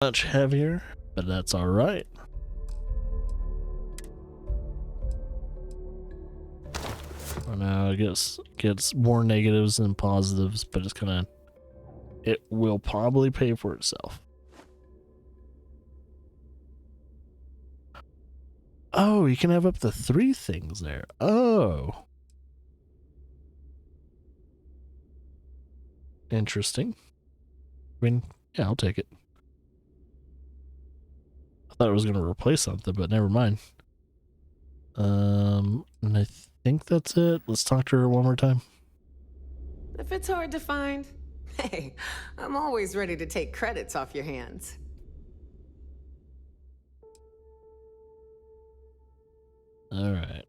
Much heavier, but that's all right. I know it gets more negatives than positives, but it will probably pay for itself. Oh, you can have up to 3 things there. Oh. Interesting. I mean, yeah, I'll take it. I thought it was going to replace something, but never mind. And I think that's it. Let's talk to her one more time. If it's hard to find, hey, I'm always ready to take credits off your hands. All right.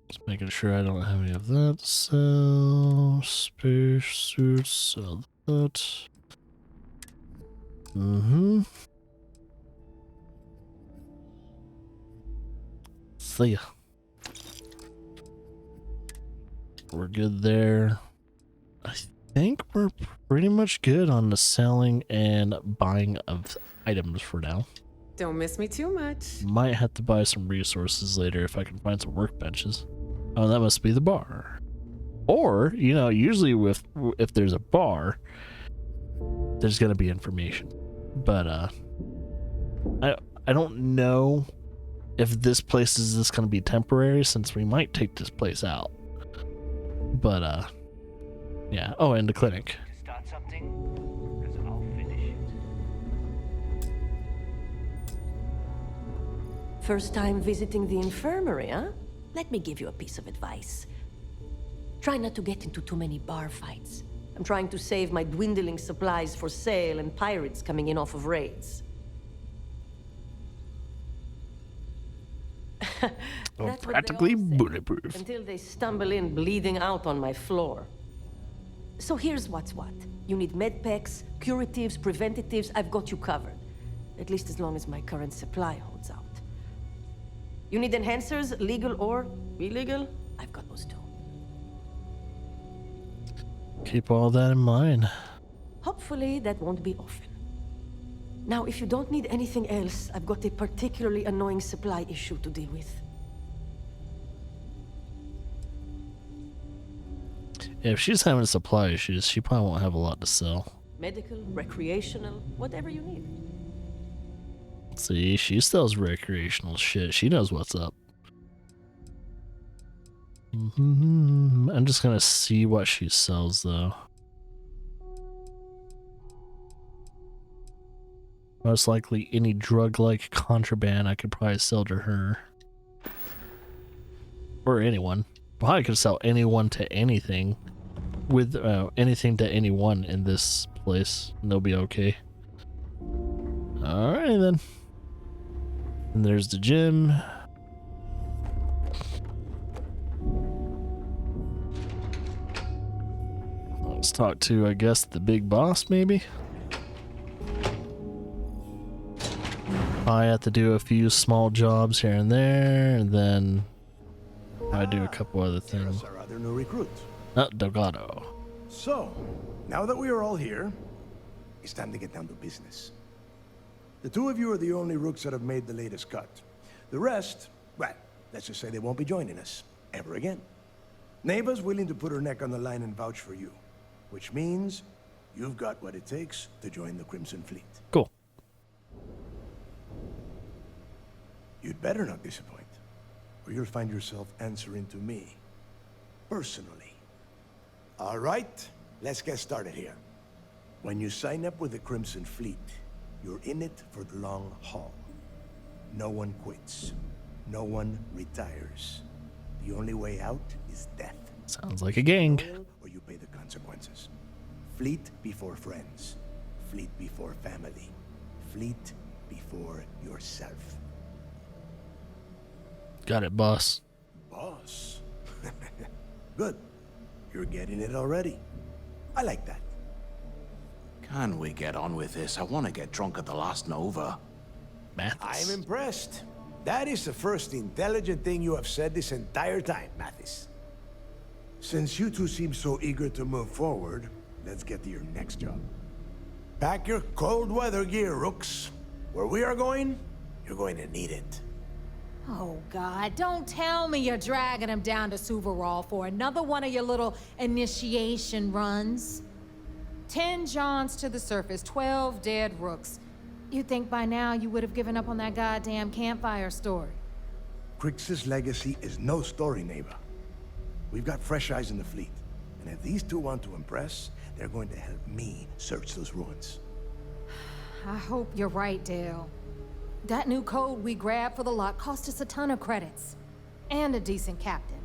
Just making sure I don't have any of that. So, space suits, sell that. See ya. We're good there. I think we're pretty much good on the selling and buying of items for now. Don't miss me too much. Might have to buy some resources later if I can find some workbenches. Oh, that must be the bar. Or, you know, usually if there's a bar, there's gonna be information. But I don't know if this place is just gonna be temporary, since we might take this place out. But yeah. Oh, and the clinic. Start something, because I'll finish it. First time visiting the infirmary, huh? Let me give you a piece of advice. Try not to get into too many bar fights. I'm trying to save my dwindling supplies for sale and pirates coming in off of raids. That's what practically they all say, bulletproof. until they stumble in bleeding out on my floor. So here's what's what. You need med packs, curatives, preventatives. I've got you covered. At least as long as my current supply holds out. You need enhancers, legal or illegal? I've got those too. Keep all that in mind. Hopefully that won't be often. Now, if you don't need anything else, I've got a particularly annoying supply issue to deal with. Yeah, if she's having supply issues, she probably won't have a lot to sell. Medical, recreational, whatever you need. See, she sells recreational shit. She knows what's up. I'm just gonna see what she sells, though. Most likely any drug-like contraband I could probably sell to her. Or anyone. Probably could sell anyone to anything. With anything to anyone in this place. And they'll be okay. Alright then. And there's the gym. Let's talk to, I guess, the big boss, maybe? I have to do a few small jobs here and there, and then I do a couple other things. Our other new recruit. Delgado. So, now that we are all here, it's time to get down to business. The two of you are the only rooks that have made the latest cut. The rest, well, let's just say they won't be joining us ever again. Neva's willing to put her neck on the line and vouch for you, which means you've got what it takes to join the Crimson Fleet. Cool. You'd better not disappoint, or you'll find yourself answering to me, personally. All right, let's get started here. When you sign up with the Crimson Fleet, you're in it for the long haul. No one quits. No one retires. The only way out is death. Sounds like a gang. Or you pay the consequences. Fleet before friends. Fleet before family. Fleet before yourself. Got it, boss. Boss. Good. You're getting it already. I like that. Can we get on with this? I want to get drunk at the last Nova. Mathis. I'm impressed. That is the first intelligent thing you have said this entire time, Mathis. Since you two seem so eager to move forward, let's get to your next job. Pack your cold weather gear, Rooks. Where we are going, you're going to need it. Oh, God, don't tell me you're dragging him down to Suvorov for another one of your little initiation runs. 10 Johns to the surface, 12 dead Rooks. You'd think by now you would have given up on that goddamn campfire story. Crix's legacy is no story, neighbor. We've got fresh eyes in the fleet. And if these two want to impress, they're going to help me search those ruins. I hope you're right, Dale. That new code we grabbed for the lot cost us a ton of credits. And a decent captain.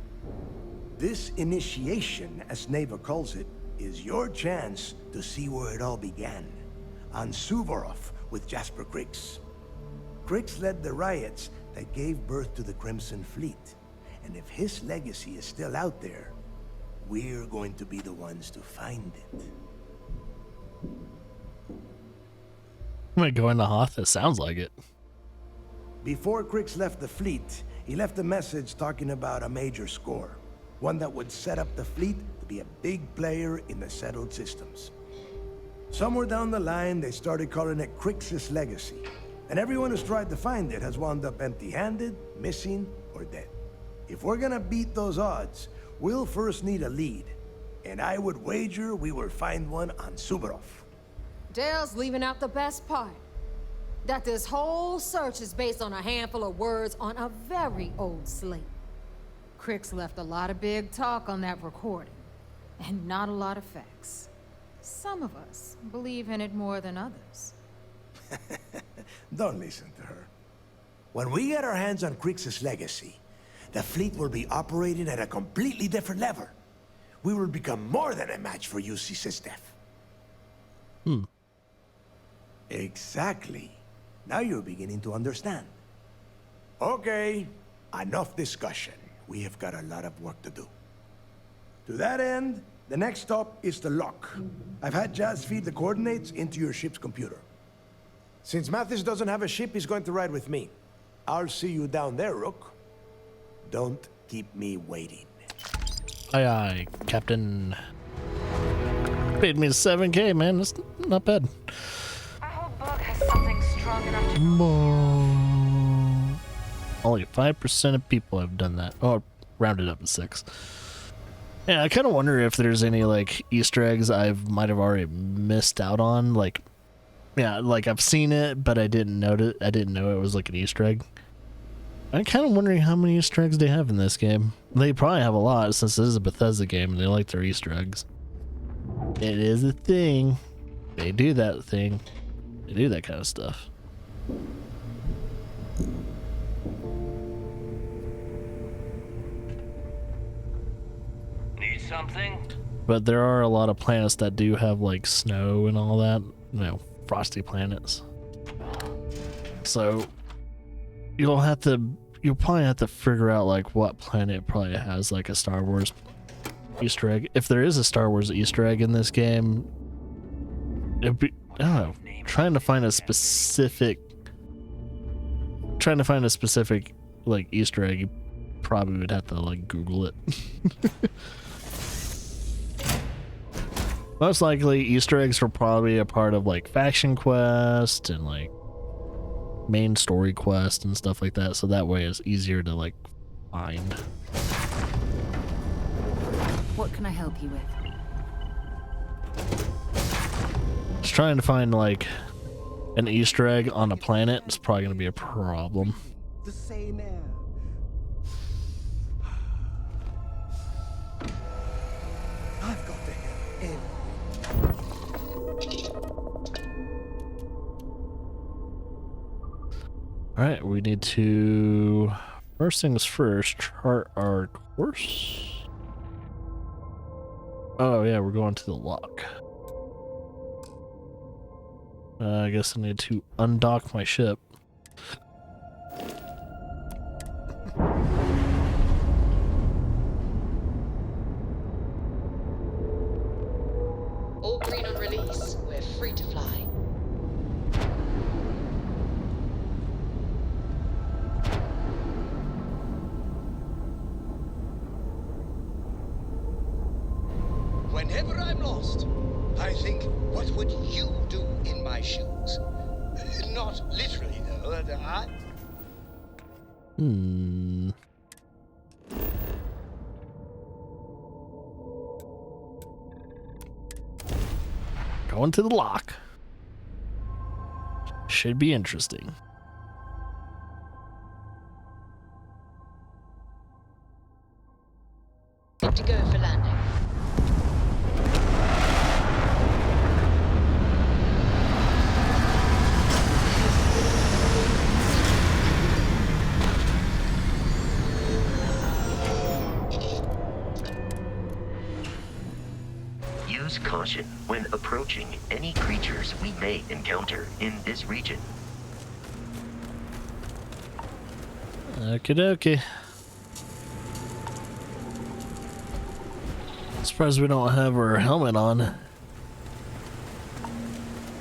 This initiation, as Neva calls it, is your chance to see where it all began. On Suvorov with Jasper Crix. Crix led the riots that gave birth to the Crimson Fleet. And if his legacy is still out there, we're going to be the ones to find it. Am I going to Hoth? It sounds like it. Before Crix left the fleet, he left a message talking about a major score. One that would set up the fleet to be a big player in the settled systems. Somewhere down the line, they started calling it Crix's legacy. And everyone who's tried to find it has wound up empty-handed, missing, or dead. If we're gonna beat those odds, we'll first need a lead. And I would wager we will find one on Suvorov. Dale's leaving out the best part. That this whole search is based on a handful of words on a very old slate. Crix left a lot of big talk on that recording, and not a lot of facts. Some of us believe in it more than others. Don't listen to her. When we get our hands on Crix's legacy, the fleet will be operating at a completely different level. We will become more than a match for UC Systef. Exactly. Now you're beginning to understand. Okay, enough discussion. We have got a lot of work to do. To that end, the next stop is the lock. I've had Jazz feed the coordinates into your ship's computer. Since Mathis doesn't have a ship, he's going to ride with me. I'll see you down there, Rook. Don't keep me waiting. Aye, aye, Captain. Paid me 7K, man. That's not bad. I hope Bug has something strong enough to... Only 5% of people have done that. Oh, rounded up to 6. Yeah, I kind of wonder if there's any, like, Easter eggs I might have already missed out on. Like, yeah, like, I've seen it, but I didn't know it. I didn't know it was, like, an Easter egg. I'm kind of wondering how many Easter eggs they have in this game. They probably have a lot, since this is a Bethesda game, and they like their Easter eggs. It is a thing. They do that thing. They do that kind of stuff. Need something? But there are a lot of planets that do have, like, snow and all that. You know, frosty planets. So you'll probably have to figure out, like, what planet probably has, like, a Star Wars Easter egg. If there is a Star Wars Easter egg in this game, it'd be, I don't know, trying to find a specific, like, Easter egg, you probably would have to, like, Google it. Most likely, Easter eggs were probably a part of, like, faction quest and, like, main story quest and stuff like that, so that way it's easier to, like, find. What can I help you with? Just trying to find, like, an Easter egg on a planet is probably going to be a problem. The same air. I've got to get in. Alright, we need to, first things first, chart our course. Oh yeah, we're going to the lock. I guess I need to undock my ship. All green on release. We're free to fly. Whenever I'm lost, I think, what would you do in my shoes? Not literally, though. Going to the lock. Should be interesting. Good to go for landing. Use caution when approaching any creatures we may encounter in this region. Okie dokie. Surprised we don't have our helmet on.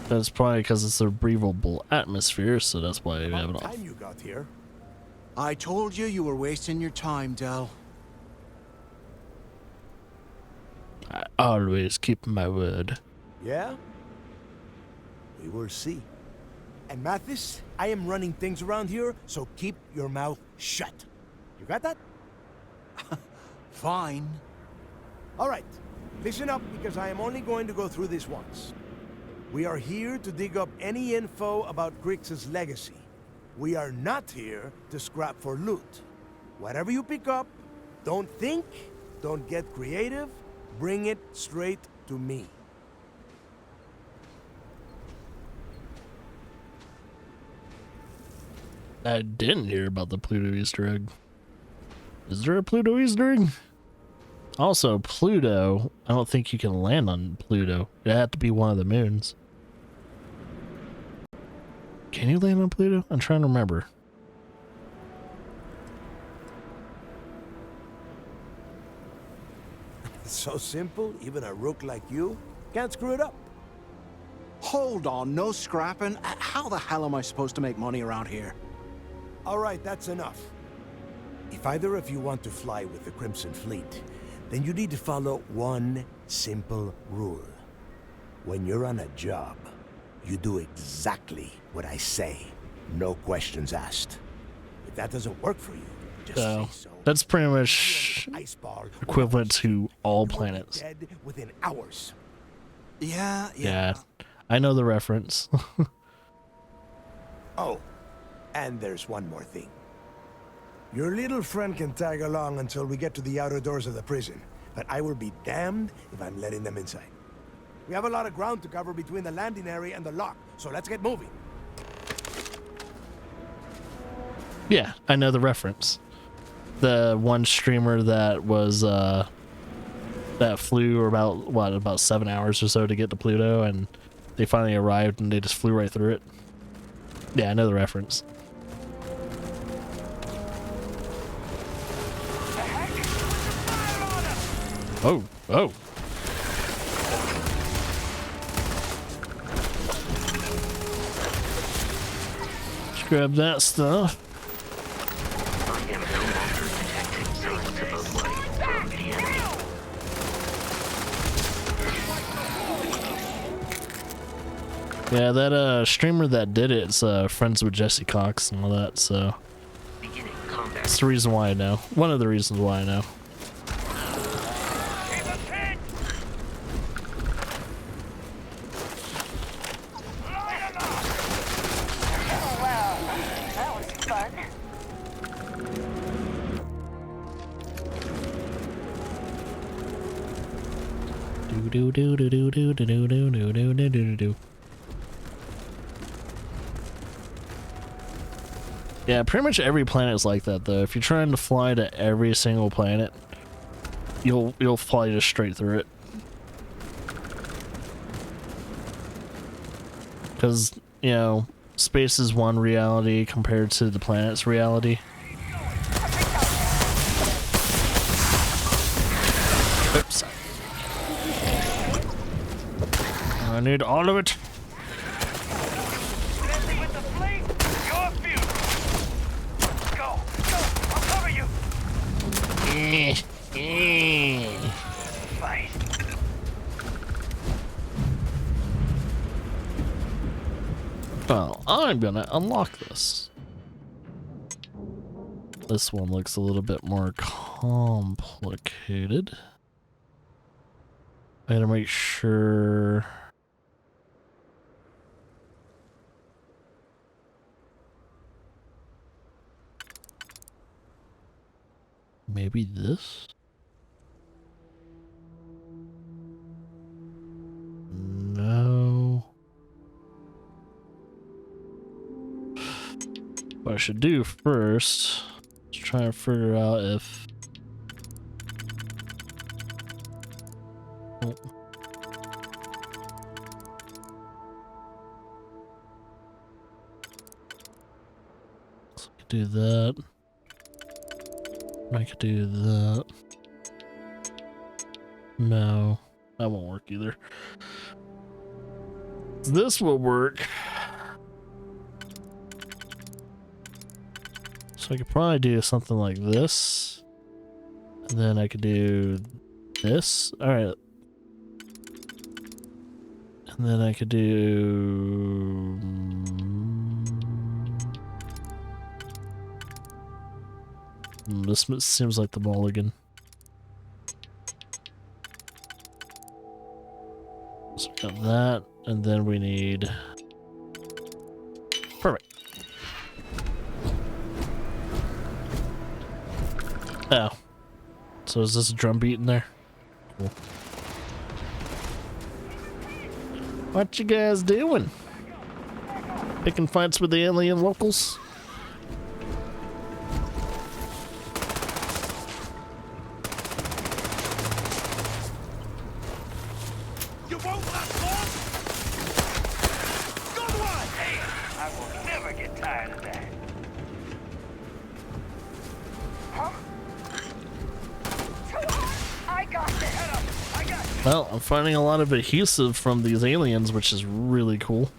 That's probably because it's a breathable atmosphere, so that's why we have it off. Time you got here. I told you you were wasting your time, Del. I always keep my word. Yeah? We will see. And Mathis, I am running things around here, so keep your mouth shut. You got that? Fine. All right. Listen up, because I am only going to go through this once. We are here to dig up any info about Grix's legacy. We are not here to scrap for loot. Whatever you pick up, don't think, don't get creative, bring it straight to me. I didn't hear about the Pluto Easter egg. Is there a Pluto Easter egg? Also, Pluto, I don't think you can land on Pluto. It had to be one of the moons. Can you land on Pluto? I'm trying to remember. It's so simple, even a rook like you can't screw it up. Hold on, no scrapping. How the hell am I supposed to make money around here? All right, that's enough. If either of you want to fly with the Crimson Fleet, then you need to follow one simple rule. When you're on a job, you do exactly what I say. No questions asked. If that doesn't work for you, just say so. That's pretty much equivalent to all planets. Dead within hours. Yeah. I know the reference. Oh, and there's one more thing. Your little friend can tag along until we get to the outer doors of the prison, but I will be damned if I'm letting them inside. We have a lot of ground to cover between the landing area and the lock, so let's get moving. Yeah, I know the reference. The one streamer that was that flew about 7 hours or so to get to Pluto, and they finally arrived and they just flew right through it. Yeah, I know the reference. Oh. Let's grab that stuff. I am no longer detecting signs of life from the enemy. Yeah, that streamer that did it's friends with Jesse Cox and all that, so that's the reason why I know. One of the reasons why I know. Yeah, pretty much every planet is like that though. If you're trying to fly to every single planet, you'll fly just straight through it. Because, you know, space is one reality compared to the planet's reality. Oops. I need all of it. Well, I'm gonna unlock this. This one looks a little bit more complicated. I gotta make sure. Maybe this? No. What I should do first is try and figure out if... Oh. So I could do that. I could do that. No, that won't work either. This will work. So I could probably do something like this. And then I could do this. Alright. And then I could do... This seems like the mulligan. So we got that, and then we need... Perfect. Oh. So is this a drum beat in there? Cool. What you guys doing? Picking fights with the alien locals? Well, I'm finding a lot of adhesive from these aliens, which is really cool.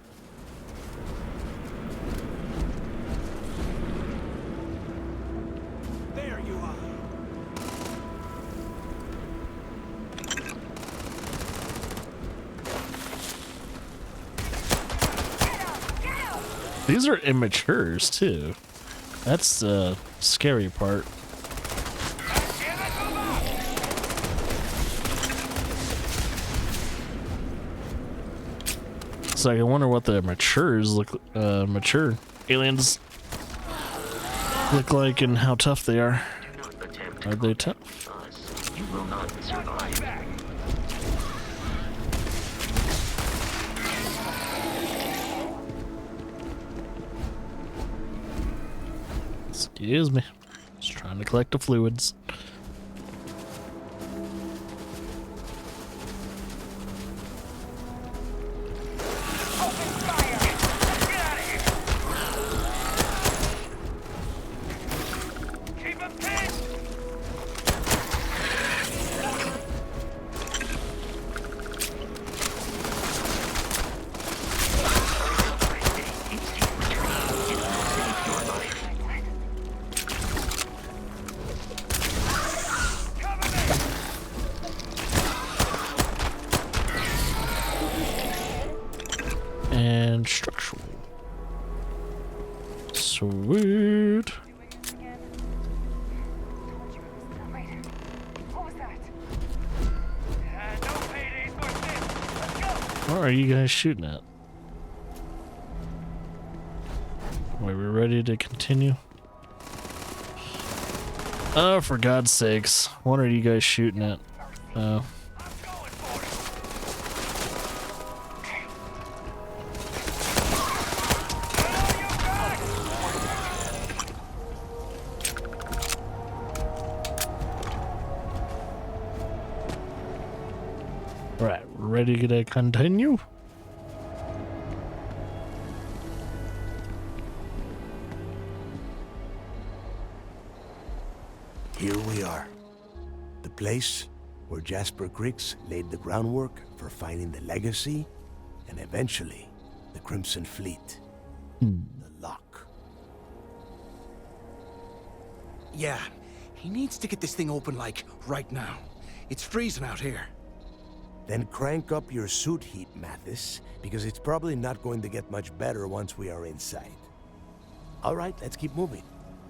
There you are. These are immatures, too. That's the scary part. So I wonder what the mature aliens look like and how tough they are. Are they tough? You will not survive. Excuse me. Just trying to collect the fluids. And structural. Sweet. What are you guys shooting at? Wait, we're ready to continue? Oh, for God's sakes. What are you guys shooting at? Oh. Right, ready to continue? Here we are. The place where Jasper Griggs laid the groundwork for finding the Legacy and eventually the Crimson Fleet. The lock. Yeah, he needs to get this thing open, like, right now. It's freezing out here. Then crank up your suit heat, Mathis, because it's probably not going to get much better once we are inside. All right, let's keep moving.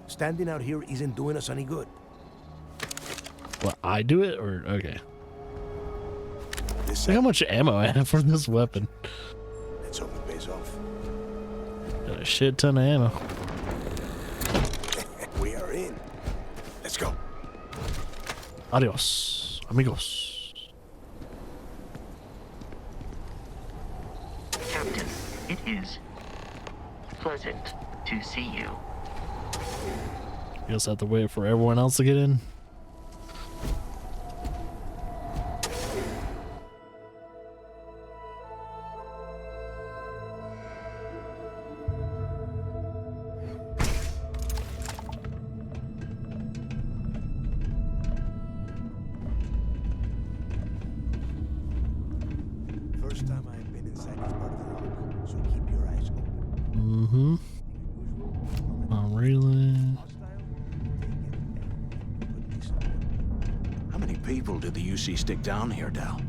Standing out here isn't doing us any good. What, I do it or okay? This Look how much ammo I have for this weapon. Let's hope it pays off. Got a shit ton of ammo. We are in. Let's go. Adios, amigos. Captain, it is pleasant to see you. Guess I have to wait for everyone else to get in. First time I've been inside this part of the rock, so keep your eyes open. Mm-hmm. I'm reeling. How many people did the UC stick down here, Dal?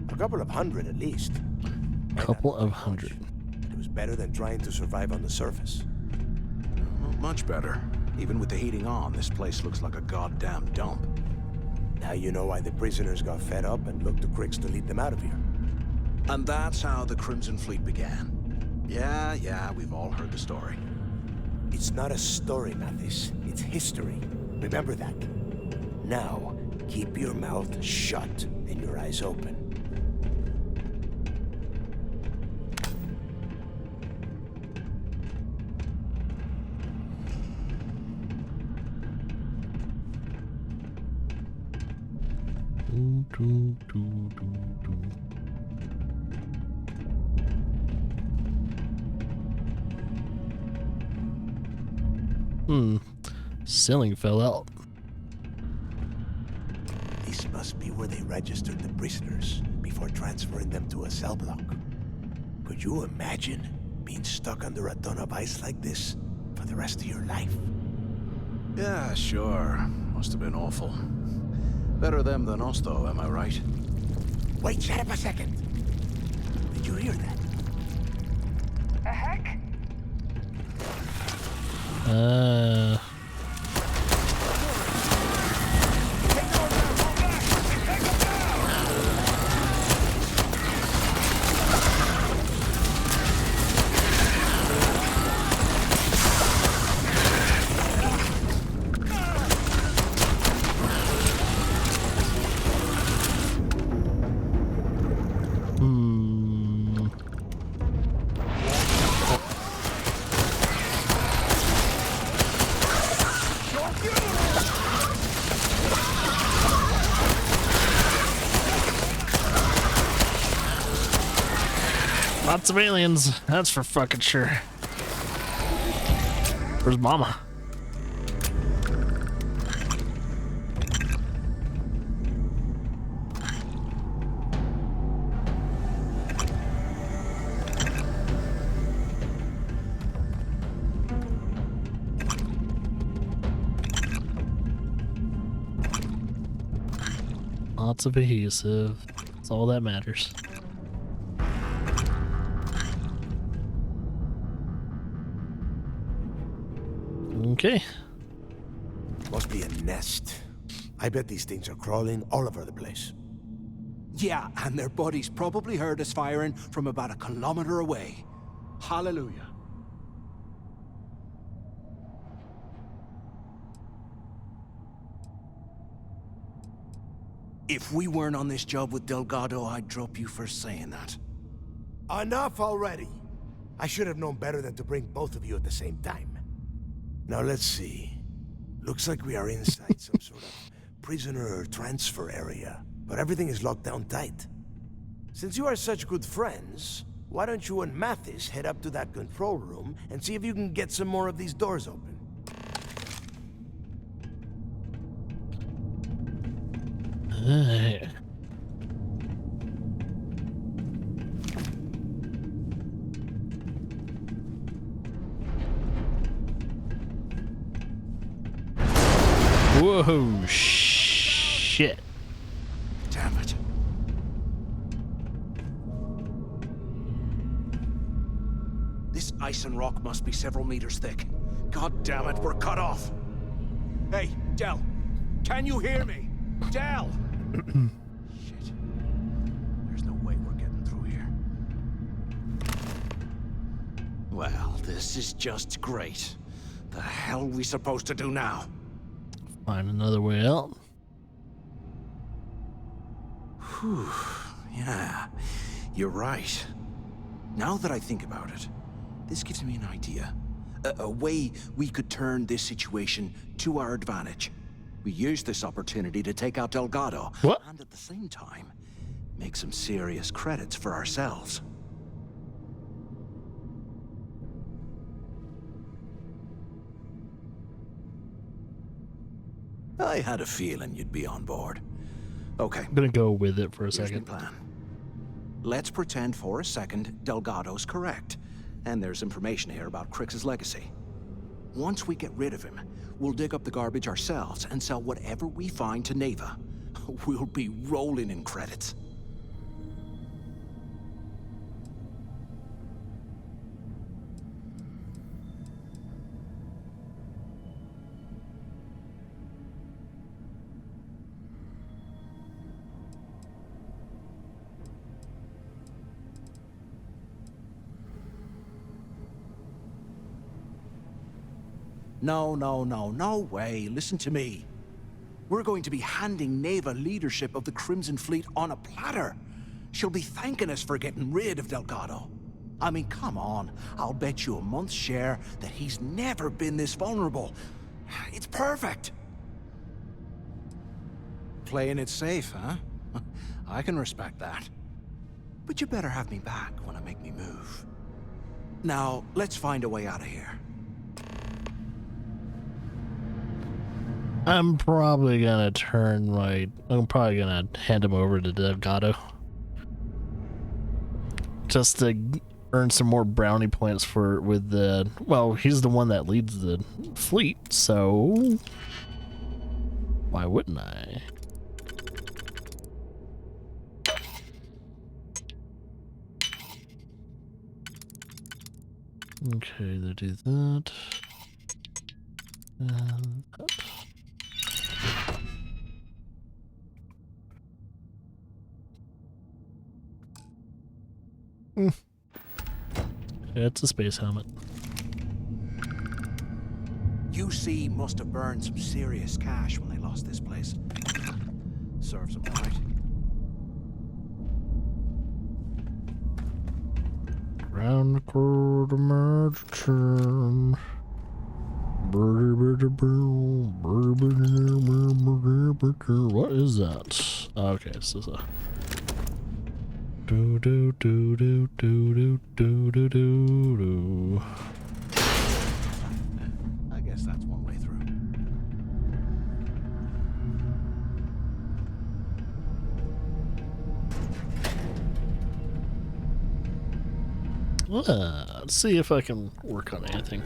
A couple of hundred at least. Couple of hundred. It was better than trying to survive on the surface. Well, much better. Even with the heating on, this place looks like a goddamn dump. Now you know why the prisoners got fed up and looked to Crix to lead them out of here. And that's how the Crimson Fleet began. Yeah, we've all heard the story. It's not a story, Mathis. It's history. Remember that. Now, keep your mouth shut and your eyes open. Ceiling fell out. This must be where they registered the prisoners before transferring them to a cell block. Could you imagine being stuck under a ton of ice like this for the rest of your life? Yeah, sure. Must have been awful. Better them than us, though, am I right? Wait, shut up a second. Did you hear that? The heck? Lots of aliens, that's for fucking sure. Where's Mama? Lots of adhesive. That's all that matters. Okay. Must be a nest. I bet these things are crawling all over the place. Yeah, and their buddies probably heard us firing from about 1 kilometer away. Hallelujah. If we weren't on this job with Delgado, I'd drop you for saying that. Enough already! I should have known better than to bring both of you at the same time. Now let's see. Looks like we are inside some sort of prisoner transfer area, but everything is locked down tight. Since you are such good friends, why don't you and Mathis head up to that control room and see if you can get some more of these doors open? Whoa, shit. Damn it. This ice and rock must be several meters thick. God damn it, we're cut off. Hey, Del, can you hear me? Del! Shit. There's no way we're getting through here. Well, this is just great. The hell are we supposed to do now? Find another way out. Whew. Yeah, you're right. Now that I think about it, this gives me an idea. A way we could turn this situation to our advantage. We use this opportunity to take out Delgado. What? And at the same time, make some serious credits for ourselves. I had a feeling you'd be on board. Okay. I'm gonna go with it for a Here's my second. plan. Let's pretend for a second Delgado's correct, and there's information here about Crix's legacy. Once we get rid of him, we'll dig up the garbage ourselves and sell whatever we find to Neva. We'll be rolling in credits. No way. Listen to me. We're going to be handing Neva leadership of the Crimson Fleet on a platter. She'll be thanking us for getting rid of Delgado. I mean, come on. I'll bet you a month's share that he's never been this vulnerable. It's perfect. Playing it safe, huh? I can respect that. But you better have me back when I make me move. Now, let's find a way out of here. I'm probably gonna hand him over to Delgado. Just to earn some more brownie points with the, well, he's the one that leads the fleet, so why wouldn't I? Okay, they do that. And that. It's a space helmet. UC must have burned some serious cash when they lost this place. Serves them right. Round the corner, merchant. What is that? Okay, so it's a do do do do do do do do do. I guess that's one way through. Let's see if I can work on anything.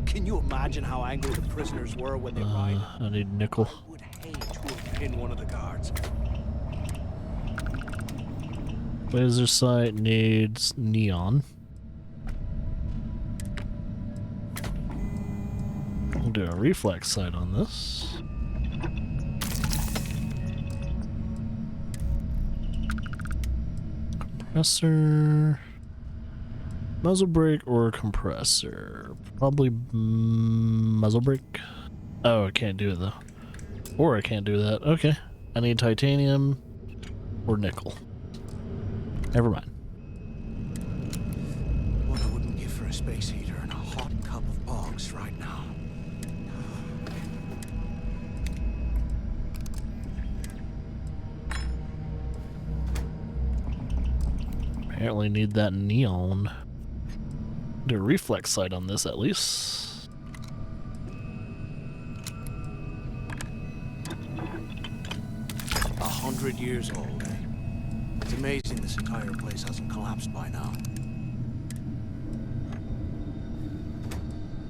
Can you imagine how angry the prisoners were when they arrived? I need nickel. I would hate to have been one of the guards. Laser sight needs neon. I'll do a reflex sight on this. Compressor. Muzzle brake or compressor? Probably muzzle brake. Oh, I can't do it though. Or I can't do that. Okay. I need titanium or nickel. Never mind. What I wouldn't give for a space heater and a hot cup of bogs right now. Apparently need that neon. Do a reflex sight on this at least. 100 years old, eh? It's amazing this entire place hasn't collapsed by now.